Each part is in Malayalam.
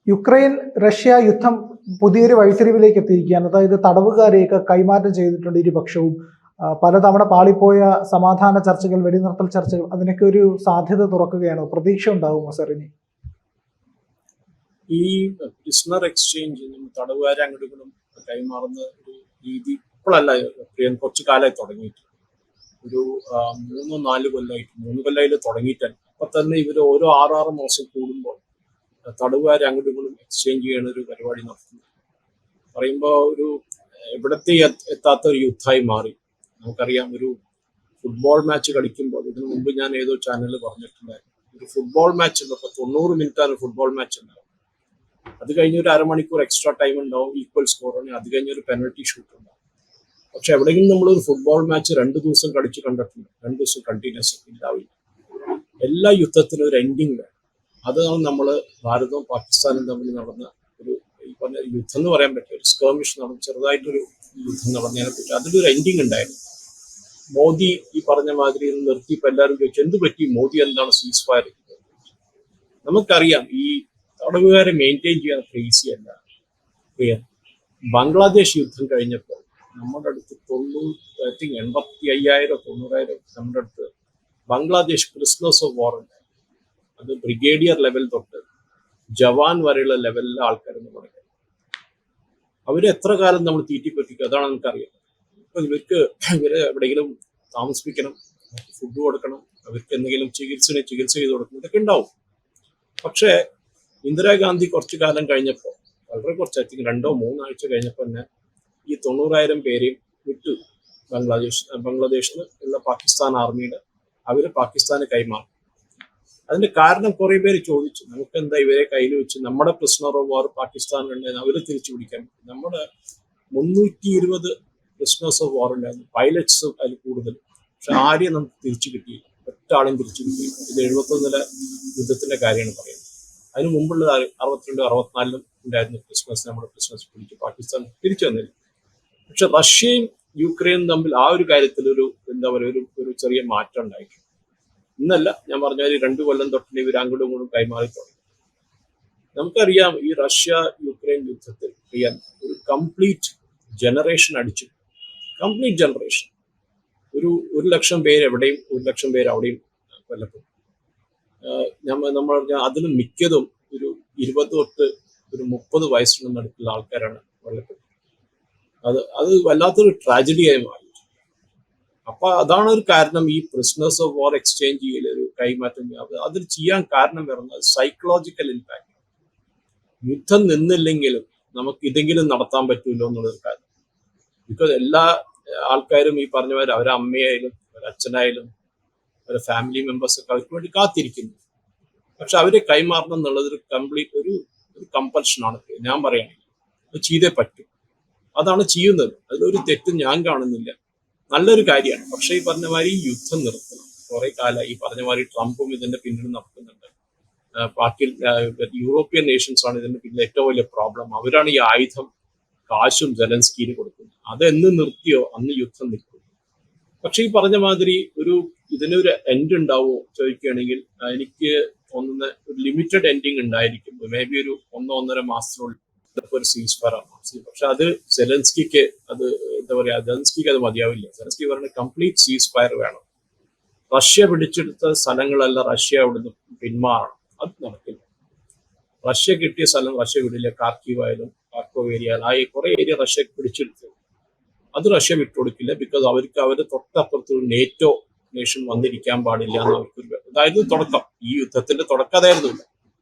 യുക്രൈൻ റഷ്യ യുദ്ധം പുതിയൊരു വഴിത്തിരിവിലേക്ക് എത്തിയിരിക്കുകയാണ്. അതായത് തടവുകാരെയൊക്കെ കൈമാറ്റം ചെയ്തിട്ടുണ്ട് ഇരുപക്ഷവും. പലതവണ പാളിപ്പോയ സമാധാന ചർച്ചകൾ, വെടിനിർത്തൽ ചർച്ചകൾ, അതിനൊക്കെ ഒരു സാധ്യത തുറക്കുകയാണോ? പ്രതീക്ഷ ഉണ്ടാകുമോ സാർ ഇനി? ഈ പ്രിസണർ എക്സ്ചേഞ്ച്, തടവുകാരെ അങ്ങോട്ടും കൈമാറുന്ന ഒരു രീതി ഇപ്പോഴല്ല, കുറച്ചു കാലമായി തുടങ്ങിയിട്ട് ഒരു 3-4 കൊല്ലമായിട്ട്, 3 കൊല്ലമായിട്ട് തുടങ്ങിയിട്ടാണ്. അപ്പൊ തന്നെ ഇവർ ഓരോ 6 മാസം കൂടുമ്പോൾ തടവുകാരെ അങ്ങോട്ടും എക്സ്ചേഞ്ച് ചെയ്യുന്ന ഒരു പരിപാടി നടത്തുന്നു. പറയുമ്പോൾ ഒരു എവിടത്തെ എത്താത്ത ഒരു യുദ്ധമായി മാറി. നമുക്കറിയാം, ഒരു ഫുട്ബോൾ മാച്ച് കളിക്കുമ്പോൾ, ഇതിനു മുമ്പ് ഞാൻ ഏതോ ചാനലിൽ പറഞ്ഞിട്ടുണ്ടായിരുന്നു, ഒരു ഫുട്ബോൾ മാച്ച് ഉള്ളപ്പോൾ 90 മിനിറ്റാണ് ഫുട്ബോൾ മാച്ച് ഉണ്ടാവും. അത് കഴിഞ്ഞ് ഒരു അരമണിക്കൂർ എക്സ്ട്രാ ടൈം ഉണ്ടാവും, ഈക്വൽ സ്കോറിന്. അത് കഴിഞ്ഞ് ഒരു പെനൽറ്റി ഷൂട്ട് ഉണ്ടാവും. പക്ഷെ എവിടെയെങ്കിലും നമ്മളൊരു ഫുട്ബോൾ മാച്ച് 2 ദിവസം കളിച്ച് കണ്ടിട്ടുണ്ട്? 2 ദിവസം കണ്ടിന്യൂസ് ഉണ്ടാവില്ല. എല്ലാ യുദ്ധത്തിനും ഒരു എൻഡിങ് വേണം. അതാണ് നമ്മൾ ഭാരതവും പാകിസ്ഥാനും തമ്മിൽ നടന്ന ഒരു ഈ പറഞ്ഞ യുദ്ധം എന്ന് പറയാൻ പറ്റില്ല, ഒരു സ്കേമിഷ് നടന്നു, ചെറുതായിട്ടൊരു യുദ്ധം നടന്നതിനെ പറ്റി അതിലൊരു എൻഡിങ് ഉണ്ടായിരുന്നു. മോദി ഈ പറഞ്ഞ മാതിരി നിർത്തിയപ്പോൾ എല്ലാവരും ചോദിച്ചു, എന്ത് പറ്റി മോദി, എന്താണ് സീസ് ഫയർ? നമുക്കറിയാം, ഈ തടവുകാരെ മെയിൻറ്റെയിൻ ചെയ്യാൻ ഈസി അല്ല. ബംഗ്ലാദേശ് യുദ്ധം കഴിഞ്ഞപ്പോൾ നമ്മുടെ അടുത്ത് 85,000-90,000 നമ്മുടെ അടുത്ത് ബംഗ്ലാദേശ് പ്രിസണേഴ്സ് ഓഫ് വാർ ഉണ്ട്. അത് ബ്രിഗേഡിയർ ലെവൽ തൊട്ട് ജവാൻ വരെയുള്ള ലെവലിലെ ആൾക്കാരെന്ന് പറയുന്നത്. അവരെ എത്ര കാലം നമ്മൾ തീറ്റിപ്പറ്റിക്കും? അതാണ് നമുക്കറിയാം. ഇപ്പൊ ഇവരെ എവിടെയെങ്കിലും താമസിപ്പിക്കണം, ഫുഡ് കൊടുക്കണം, അവർക്ക് എന്തെങ്കിലും ചികിത്സ ചെയ്ത് കൊടുക്കണം, ഇതൊക്കെ ഉണ്ടാവും. പക്ഷേ ഇന്ദിരാഗാന്ധി കുറച്ചു കാലം കഴിഞ്ഞപ്പോൾ, വളരെ കുറച്ച്, 2-3 ആഴ്ച കഴിഞ്ഞപ്പോൾ തന്നെ ഈ 90,000 പേരെയും വിട്ടു ബംഗ്ലാദേശിൽ ഉള്ള പാകിസ്ഥാൻ ആർമിയുടെ. അവര് പാകിസ്ഥാന് കൈമാറി. അതിന്റെ കാരണം കുറെ പേര് ചോദിച്ചു, നമുക്ക് എന്താ ഇവരെ കയ്യിൽ വെച്ച് നമ്മുടെ പ്രിസണർ ഓഫ് വാർ പാകിസ്ഥാനിലുണ്ടായിരുന്നു, അവരെ തിരിച്ചു പിടിക്കാൻ പറ്റും? നമ്മുടെ 320 പ്രിസണേഴ്സ് ഓഫ് വാർ ഉണ്ടായിരുന്നു, പൈലറ്റ്സ് അതിൽ കൂടുതൽ. പക്ഷെ ആരെയും നമുക്ക് തിരിച്ചു കിട്ടിയില്ല, ഒറ്റ ആളും തിരിച്ചു കിട്ടിയില്ല. ഇത് 71 യുദ്ധത്തിന്റെ കാര്യമാണ് പറയുന്നത്. അതിന് മുമ്പുള്ള 62-64 ഉണ്ടായിരുന്ന പ്രിസണേഴ്സ്, നമ്മുടെ പ്രിസണേഴ്സ് പിടിച്ച് പാകിസ്ഥാൻ തിരിച്ചു വന്നില്ല. പക്ഷെ റഷ്യയും യുക്രൈനും തമ്മിൽ ആ ഒരു കാര്യത്തിൽ ഒരു എന്താ പറയുക, ഒരു ചെറിയ മാറ്റം ഉണ്ടായിട്ടുണ്ട്. ഇന്നല്ല, ഞാൻ പറഞ്ഞ 2 കൊല്ലം തൊട്ട് ഇവർ അങ്ങോട്ടും ഇങ്ങോട്ടും കൈമാറി തുടങ്ങി. നമുക്കറിയാം, ഈ റഷ്യ യുക്രൈൻ യുദ്ധത്തിൽ ഒരു കംപ്ലീറ്റ് ജനറേഷൻ അടിച്ചു. Complete generation. ഒരു 1,00,000 പേര് എവിടെയും, 1,00,000 പേര് അവിടെയും കൊല്ലപ്പെട്ടു. നമ്മൾ പറഞ്ഞാൽ അതിലും മിക്കതും ഒരു 20 തൊട്ട് ഒരു 30 വയസ്സിന് നടുക്കുള്ള ആൾക്കാരാണ് കൊല്ലപ്പെട്ടത്. അത് വല്ലാത്തൊരു ട്രാജഡിയായി മാറി. അപ്പൊ അതാണ് ഒരു കാരണം, ഈ പ്രിസണേഴ്സ് ഓഫ് വാർ എക്സ്ചേഞ്ച് ചെയ്യൽ, ഒരു കൈമാറ്റം. അതിൽ ചെയ്യാൻ കാരണം വരുന്നത് സൈക്കോളജിക്കൽ ഇമ്പാക്ട്. യുദ്ധം നിന്നില്ലെങ്കിലും നമുക്ക് ഇതെങ്കിലും നടത്താൻ പറ്റുമല്ലോ എന്നുള്ളൊരു കാര്യം. ബിക്കോസ് എല്ലാ ആൾക്കാരും ഈ പറഞ്ഞവർ, അവരെ അമ്മയായാലും അച്ഛനായാലും അവരെ ഫാമിലി മെമ്പേഴ്സ് ഒക്കെ അവർക്ക് വേണ്ടി കാത്തിരിക്കുന്നു. പക്ഷെ അവരെ കൈമാറണം എന്നുള്ളത് ഒരു കംപ്ലീറ്റ് ഒരു കമ്പൽഷനാണ്. ഞാൻ പറയുകയാണെങ്കിൽ അത് ചെയ്തേ പറ്റും. അതാണ് ചെയ്യുന്നത്. അതിലൊരു തെറ്റും ഞാൻ കാണുന്നില്ല. നല്ലൊരു കാര്യമാണ്. പക്ഷെ ഈ പറഞ്ഞ മാതിരി യുദ്ധം നിർത്തണം. കുറെ കാലം ഈ പറഞ്ഞ മാതിരി ട്രംപും ഇതിന്റെ പിന്നിൽ നടക്കുന്നുണ്ട്. യൂറോപ്യൻ നേഷൻസ് ആണ് ഇതിന്റെ പിന്നിൽ ഏറ്റവും വലിയ പ്രോബ്ലം. അവരാണ് ഈ ആയുധം കാശും സെലൻസ്കിന് കൊടുക്കുന്നത്. അതെന്ന് നിർത്തിയോ അന്ന് യുദ്ധം നിൽക്കും. പക്ഷെ ഈ പറഞ്ഞ മാതിരി ഇതിനൊരു എൻഡ് ഉണ്ടാവുമോ ചോദിക്കുകയാണെങ്കിൽ എനിക്ക് തോന്നുന്ന ഒരു ലിമിറ്റഡ് എൻഡിങ് ഉണ്ടായിരിക്കും. മേ ബി ഒരു 1-1.5 മാസത്തിനുള്ളിൽ ഒരു സീസ് ഫയർ ആണ്. പക്ഷെ അത് സെലൻസ്കിക്ക് അത് എന്താ പറയാ, സെലൻസ്കിക്ക് അത് മതിയാവില്ല. സെലൻസ്കി പറഞ്ഞ കംപ്ലീറ്റ് സീസ് ഫയർ വേണം. റഷ്യ പിടിച്ചെടുത്ത സ്ഥലങ്ങളെല്ലാം റഷ്യ അവിടുന്ന് പിന്മാറണം. അത് നടക്കില്ല. റഷ്യ കിട്ടിയ സ്ഥലം റഷ്യ വിടില്ല. കാർക്കീവ് ആയാലും കാർക്കോവ് ഏരിയ, ആ കുറെ ഏരിയ റഷ്യ പിടിച്ചെടുത്തു. അത് റഷ്യ വിട്ടുകൊടുക്കില്ല. ബിക്കോസ് അവരുടെ തൊട്ടപ്പുറത്തൊരു നേറ്റോ നേഷൻ വന്നിരിക്കാൻ പാടില്ല എന്ന് അവർക്കൊരു, അതായത് തുടക്കം, ഈ യുദ്ധത്തിന്റെ തുടക്കം അതായിരുന്നില്ല.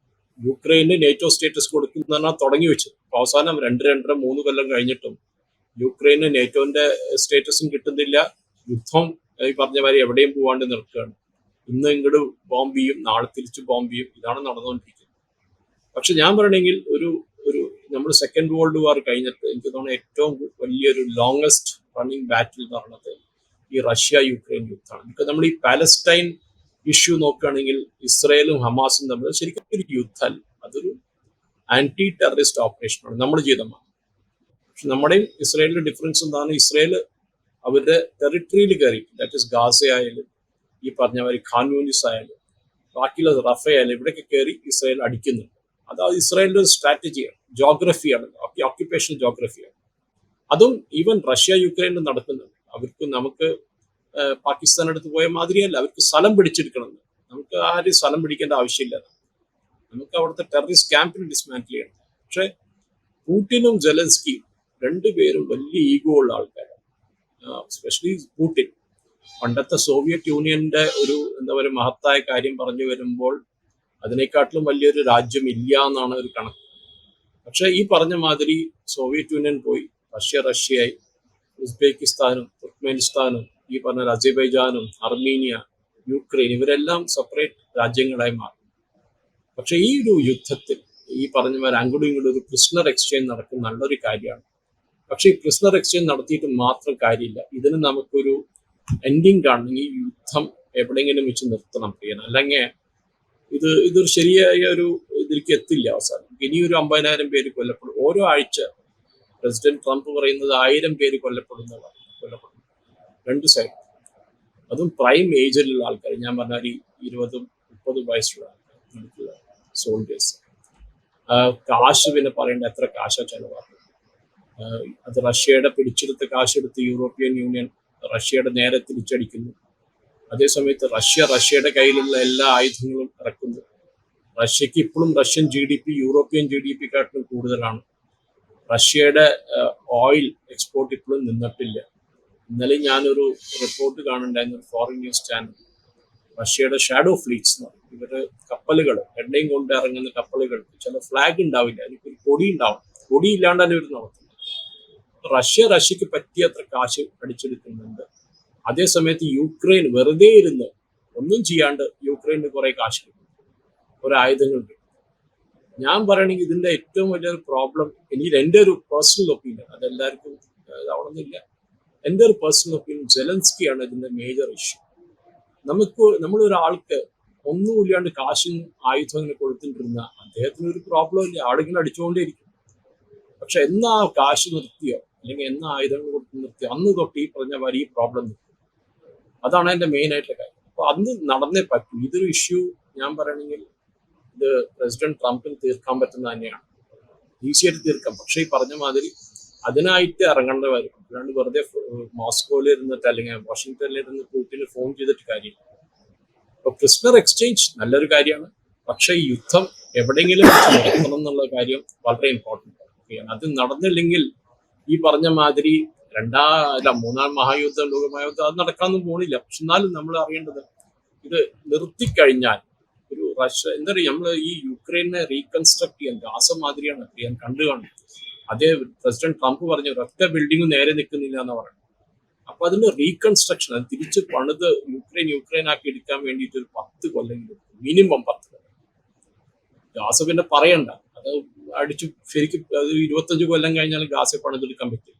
യുക്രൈന് നേറ്റോ സ്റ്റേറ്റസ് കൊടുക്കുന്നതാണ് തുടങ്ങി വെച്ചത്. അവസാനം 2-2.5-3 കൊല്ലം കഴിഞ്ഞിട്ടും യുക്രൈന് നേറ്റോന്റെ സ്റ്റേറ്റസും കിട്ടുന്നില്ല. യുദ്ധം ഈ പറഞ്ഞ മാതിരി എവിടെയും പോവാണ്ട് നിൽക്കുകയാണ്. ഇന്ന് ഇങ്ങോട്ട് ബോംബ് ചെയ്യും, നാളെ തിരിച്ച് ബോംബ് ചെയ്യും. ഇതാണ് നടന്നുകൊണ്ടിരിക്കുന്നത്. പക്ഷെ ഞാൻ പറയണമെങ്കിൽ നമ്മൾ സെക്കൻഡ് വേൾഡ് വാർ കഴിഞ്ഞിട്ട് എനിക്ക് തോന്നുന്നു ഏറ്റവും വലിയൊരു ലോങ്സ്റ്റ് റണ്ണിങ് ബാറ്റിൽ എന്ന് പറയുന്നത് ഈ റഷ്യ യുക്രൈൻ യുദ്ധമാണ്. ബിക്കോസ് നമ്മൾ ഈ പാലസ്റ്റൈൻ ഇഷ്യൂ നോക്കുകയാണെങ്കിൽ ഇസ്രയേലും ഹമാസും തമ്മിൽ ശരിക്കും ഒരു യുദ്ധമല്ല, അതൊരു ആന്റി ടെററിസ്റ്റ് ഓപ്പറേഷനാണ് നമ്മൾ ചെയ്തതാണ്. പക്ഷെ നമ്മുടെയും ഇസ്രയേലിന്റെ ഡിഫറൻസ് എന്താണ്? ഇസ്രയേൽ അവരുടെ ടെറിട്ടറിയിൽ കയറി, ദാറ്റ് ഇസ് ഗാസ ആയാലും ഈ പറഞ്ഞ മാതിരി ഖാൻ യൂനിസ് ആയാലും ബാക്കിയുള്ള റഫ ആയാലും ഇവിടെയൊക്കെ കയറി ഇസ്രയേൽ അടിക്കുന്നുണ്ട്. അത് ഇസ്രായേലിന്റെ ഒരു സ്ട്രാറ്റജിയാണ്, ജോഗ്രഫിയാണ്, ഓക്യുപ്പേഷണൽ ജോഗ്രഫിയാണ്. അതും ഈവൻ റഷ്യ യുക്രൈനിൽ നടക്കുന്നുണ്ട്. അവർക്ക് നമുക്ക് പാകിസ്ഥാൻ അടുത്ത് പോയ മാതിരിയല്ല, അവർക്ക് സ്ഥലം പിടിച്ചെടുക്കണമെന്ന്. നമുക്ക് ആരും സ്ഥലം പിടിക്കേണ്ട ആവശ്യമില്ല. നമുക്ക് അവിടുത്തെ ടെററിസ്റ്റ് ക്യാമ്പിന് ഡിസ്മാൻറ്റിൽ ചെയ്യണം. പക്ഷെ പുടിനും സെലൻസ്കിയും രണ്ടുപേരും വലിയ ഈഗോ ഉള്ള ആൾക്കാരാണ്. എസ്പെഷ്യലി പുടിൻ പണ്ടത്തെ സോവിയറ്റ് യൂണിയന്റെ ഒരു എന്താ പറയുക മഹത്തായ കാര്യം പറഞ്ഞു വരുമ്പോൾ അതിനെക്കാട്ടിലും വലിയൊരു രാജ്യം ഇല്ല എന്നാണ് ഒരു കണക്ക്. പക്ഷെ ഈ പറഞ്ഞ മാതിരി സോവിയറ്റ് യൂണിയൻ പോയി, റഷ്യയായി, ഉസ്ബെക്കിസ്ഥാനും തുർക്ക്മെനിസ്ഥാനും ഈ പറഞ്ഞ അസർബൈജാനും അർമീനിയ, യുക്രൈൻ ഇവരെല്ലാം സെപ്പറേറ്റ് രാജ്യങ്ങളായി മാറി. പക്ഷെ ഈ ഒരു യുദ്ധത്തിൽ ഈ പറഞ്ഞ മാതിരി അങ്ങോട്ടും ഇങ്ങോട്ടും ഒരു പ്രിസണർ എക്സ്ചേഞ്ച് നടക്കുന്ന നല്ലൊരു കാര്യമാണ്. പക്ഷെ ഈ പ്രിസണർ എക്സ്ചേഞ്ച് നടത്തിയിട്ട് മാത്രം കാര്യമില്ല. ഇതിന് നമുക്കൊരു എൻഡിങ് കാണണമെങ്കിൽ ഈ യുദ്ധം എവിടെയെങ്കിലും വെച്ച് നിർത്തണം ചെയ്യാൻ. അല്ലെങ്കിൽ ഇതൊരു ശരിയായ ഒരു ഇതിലേക്ക് എത്തില്ല അവസാനം. ഇനിയൊരു 50,000 പേര് കൊല്ലപ്പെടും. ഓരോ ആഴ്ച പ്രസിഡന്റ് ട്രംപ് പറയുന്നത് 1000 പേര് കൊല്ലപ്പെടുന്നതാണ്. രണ്ട് സൈഡ്, അതും പ്രൈം ഏജിലുള്ള ആൾക്കാർ. ഞാൻ പറഞ്ഞാൽ ഈ 20-30 വയസ്സുള്ള ആൾക്കാർ, സോൾജേഴ്സ്. കാശ് പിന്നെ പറയേണ്ട എത്ര കാശാ ചെലവാക്കും. അത് റഷ്യയുടെ പിടിച്ചെടുത്ത കാശെടുത്ത് യൂറോപ്യൻ യൂണിയൻ റഷ്യയുടെ നേരെ തിരിച്ചടിക്കുന്നു. അതേസമയത്ത് റഷ്യയുടെ കയ്യിലുള്ള എല്ലാ ആയുധങ്ങളും ഇറക്കുന്നു. റഷ്യക്ക് ഇപ്പോഴും റഷ്യൻ GDP യൂറോപ്യൻ GDP-ക്കാട്ടിലും കൂടുതലാണ്. റഷ്യയുടെ ഓയിൽ എക്സ്പോർട്ട് ഇപ്പോഴും നിന്നിട്ടില്ല. ഇന്നലെ ഞാനൊരു റിപ്പോർട്ട് കാണുന്നുണ്ടായിരുന്നു, ഒരു ഫോറിൻ ന്യൂസ് ചാനൽ. റഷ്യയുടെ ഷാഡോ ഫ്ലീറ്റ്സ് എന്ന് പറയും. ഇവര് കപ്പലുകൾ, എണ്ണയും കൊണ്ട് ഇറങ്ങുന്ന കപ്പലുകൾക്ക് ചില ഫ്ലാഗ് ഉണ്ടാവില്ല, എനിക്കൊരു കൊടി ഉണ്ടാവും. കൊടി ഇല്ലാണ്ടാണ് ഇവർ നടത്തുന്നത്. റഷ്യക്ക് പറ്റിയത്ര കാശ് അടിച്ചെടുക്കുന്നുണ്ട്. അതേസമയത്ത് യുക്രൈൻ വെറുതെ ഇരുന്ന് ഒന്നും ചെയ്യാണ്ട് യുക്രൈന് കുറെ കാശ് കിട്ടും, കുറെ ആയുധങ്ങൾ കിട്ടും. ഞാൻ പറയണെങ്കിൽ ഇതിന്റെ ഏറ്റവും വലിയൊരു പ്രോബ്ലം, എൻ്റെ ഒരു പേഴ്സണൽ ഒപ്പീനിയൻ, അതെല്ലാവർക്കും ഇതാവണമെന്നില്ല, എൻ്റെ ഒരു പേഴ്സണൽ ഒപ്പീനിയൻ, സെലൻസ്കിയാണ് ഇതിന്റെ മേജർ ഇഷ്യൂ. നമ്മളൊരാൾക്ക് ഒന്നുമില്ലാണ്ട് കാശും ആയുധങ്ങൾ കൊടുത്തിട്ടിരുന്ന അദ്ദേഹത്തിന് ഒരു പ്രോബ്ലം ഇല്ല, ആളുകൾ അടിച്ചുകൊണ്ടേയിരിക്കും. പക്ഷെ എന്നാ കാശ് നിർത്തിയോ അല്ലെങ്കിൽ എന്നാ ആയുധങ്ങൾ കൊടുത്ത് നിർത്തിയോ അന്ന് തൊട്ട് ഈ പറഞ്ഞ മാതിരി ഈ പ്രോബ്ലം നിർത്തി. അതാണ് എൻ്റെ മെയിൻ ആയിട്ടുള്ള കാര്യം. അപ്പൊ അന്ന് നടന്നേ പറ്റൂ. ഇതൊരു ഇഷ്യൂ ഞാൻ പറയണമെങ്കിൽ ഇത് പ്രസിഡന്റ് ട്രംപിന് തീർക്കാൻ പറ്റുന്ന തന്നെയാണ്, ഈസിയായിട്ട് തീർക്കാം. പക്ഷെ ഈ പറഞ്ഞ മാതിരി അതിനായിട്ട് ഇറങ്ങേണ്ട വരും. അല്ലാണ്ട് വെറുതെ മോസ്കോയിൽ ഇരുന്നിട്ട് അല്ലെങ്കിൽ വാഷിങ്ടണിൽ ഇരുന്ന് പുടിന് ഫോൺ ചെയ്തിട്ട് കാര്യമില്ല. അപ്പൊ പ്രിസണർ എക്സ്ചേഞ്ച് നല്ലൊരു കാര്യമാണ്. പക്ഷെ ഈ യുദ്ധം എവിടെയെങ്കിലും നടത്തണം എന്നുള്ള കാര്യം വളരെ ഇമ്പോർട്ടൻ്റ് ആണ്. അത് നടന്നില്ലെങ്കിൽ ഈ പറഞ്ഞ മാതിരി മൂന്നാം മഹായുദ്ധം, ലോകമഹായുദ്ധം അത് നടക്കാനൊന്നും പോണില്ല. പക്ഷെ എന്നാലും നമ്മൾ അറിയേണ്ടത് ഇത് നിർത്തിക്കഴിഞ്ഞാൽ ഒരു റഷ്യ എന്താ പറയുക, നമ്മൾ ഈ യുക്രൈനെ റീകൺസ്ട്രക്ട് ചെയ്യാൻ ഗാസ മാതിരിയാണ് ചെയ്യാൻ കണ്ടു കാണും. അതേ പ്രസിഡന്റ് ട്രംപ് പറഞ്ഞു ഒരൊറ്റ ബിൽഡിംഗ് നേരെ നിൽക്കുന്നില്ല എന്ന് പറഞ്ഞു. അപ്പൊ അതിന്റെ റീകൺസ്ട്രക്ഷൻ, അത് തിരിച്ച് പണിത് യുക്രൈൻ ആക്കി എടുക്കാൻ വേണ്ടിയിട്ട് ഒരു 10 കൊല്ലെങ്കിലും, മിനിമം 10 കൊല്ലം. ഗാസ പിന്നെ പറയണ്ട, അത് അടിച്ചു ശരിക്കും അത് 25 കൊല്ലം കഴിഞ്ഞാൽ ഗാസ പണിതെടുക്കാൻ പറ്റും.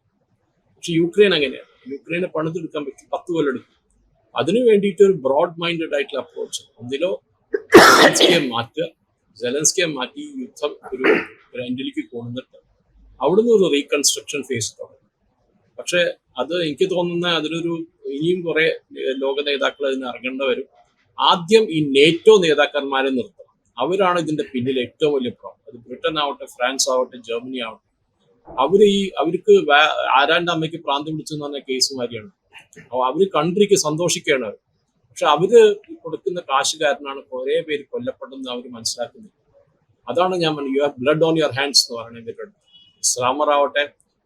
പക്ഷെ യുക്രൈൻ അങ്ങനെയാണ്, യുക്രൈനെ പണിതെടുക്കാൻ പറ്റും, 10 കൊല്ലം എടുക്കും. അതിനു വേണ്ടിയിട്ട് ഒരു ബ്രോഡ് മൈൻഡഡ് ആയിട്ടുള്ള അപ്രോച്ച്, ഒന്നിലോ സെലൻസ്കിയെ മാറ്റി യുദ്ധം ഒരു എൻഡിലേക്ക് കൊണ്ടുവന്നിട്ട് അവിടുന്ന് ഒരു റീകൺസ്ട്രക്ഷൻ ഫേസ് തുടങ്ങും. പക്ഷെ അത് എനിക്ക് തോന്നുന്ന അതിനൊരു ഇനിയും കുറെ ലോക നേതാക്കൾ അതിന് ഇറങ്ങേണ്ട വരും. ആദ്യം ഈ നേറ്റോ നേതാക്കന്മാരെ നിർത്തണം. അവരാണ് ഇതിന്റെ പിന്നിൽ ഏറ്റവും വലിയ പ്രോബ്ലം. അത് ബ്രിട്ടൻ ആവട്ടെ, ഫ്രാൻസ് ആവട്ടെ, ജർമ്മനി ആവട്ടെ, അവർക്ക് ആരാന്റെ അമ്മയ്ക്ക് പ്രാന്ത് പിടിച്ചെന്ന് പറഞ്ഞ കേസ് മാതിരിയാണ്. അവര് കൺട്രിക്ക് സന്തോഷിക്കുകയാണ്. പക്ഷെ അവര് കൊടുക്കുന്ന കാശുകാരനാണ് കുറെ പേര് കൊല്ലപ്പെടുന്നത് അവർ മനസ്സിലാക്കുന്നത്. അതാണ് ഞാൻ പറഞ്ഞു, you have blood on your hands എന്ന് പറയുന്നത്. സ്ലാമർ ആവട്ടെ,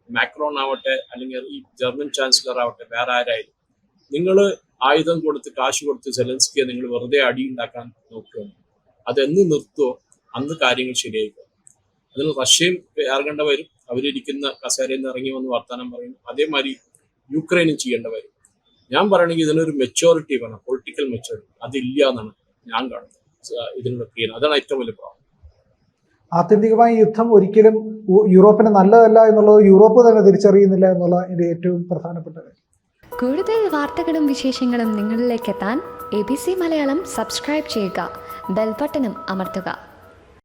മാക്രോൺ ആവട്ടെ, അല്ലെങ്കിൽ ഈ ജർമ്മൻ ചാൻസലർ ആവട്ടെ, വേറെ ആരായാലും നിങ്ങൾ ആയുധം കൊടുത്ത് കാശ് കൊടുത്ത് സെലൻസ്കിയെ നിങ്ങൾ വെറുതെ അടിയുണ്ടാക്കാൻ നോക്കുകയാണ്. അതെന്ന് നിർത്തുമോ അന്ന് കാര്യങ്ങൾ ശരിയായിക്കോ. അതിന് റഷ്യയും ഇറങ്ങേണ്ട വരും. അവരിയ്ക്കുന്ന കസേരയിൽ നിന്ന് ഇറങ്ങി വന്ന് വർത്തമാനം പറയും. അതേമാതിരി യുക്രൈനും ചെയ്യേണ്ട വരും. ഞാൻ പറയണമെങ്കിൽ ഇതിനൊരു മെച്ചോറിറ്റി വേണം, പൊളിറ്റിക്കൽ മെച്ചോറിറ്റി. അതില്ല എന്നാണ് ഞാൻ കാണുന്നത് ഇതിനുള്ള ക്രിയ. അതാണ് ഏറ്റവും വലിയ പ്രോബ്ലം. ആത്യന്തികമായി യുദ്ധം ഒരിക്കലും യൂറോപ്പിന് നല്ലതല്ല എന്നുള്ളത് യൂറോപ്പ് തന്നെ തിരിച്ചറിയുന്നില്ല എന്നുള്ള ഇതിന്റെ ഏറ്റവും പ്രധാനപ്പെട്ട കാര്യം. കൂടുതൽ വാർത്തകളും വിശേഷങ്ങളും നിങ്ങളിലേക്ക് എത്താൻ ABC മലയാളം സബ്സ്ക്രൈബ് ചെയ്യുക, ബെൽബട്ടനും അമർത്തുക.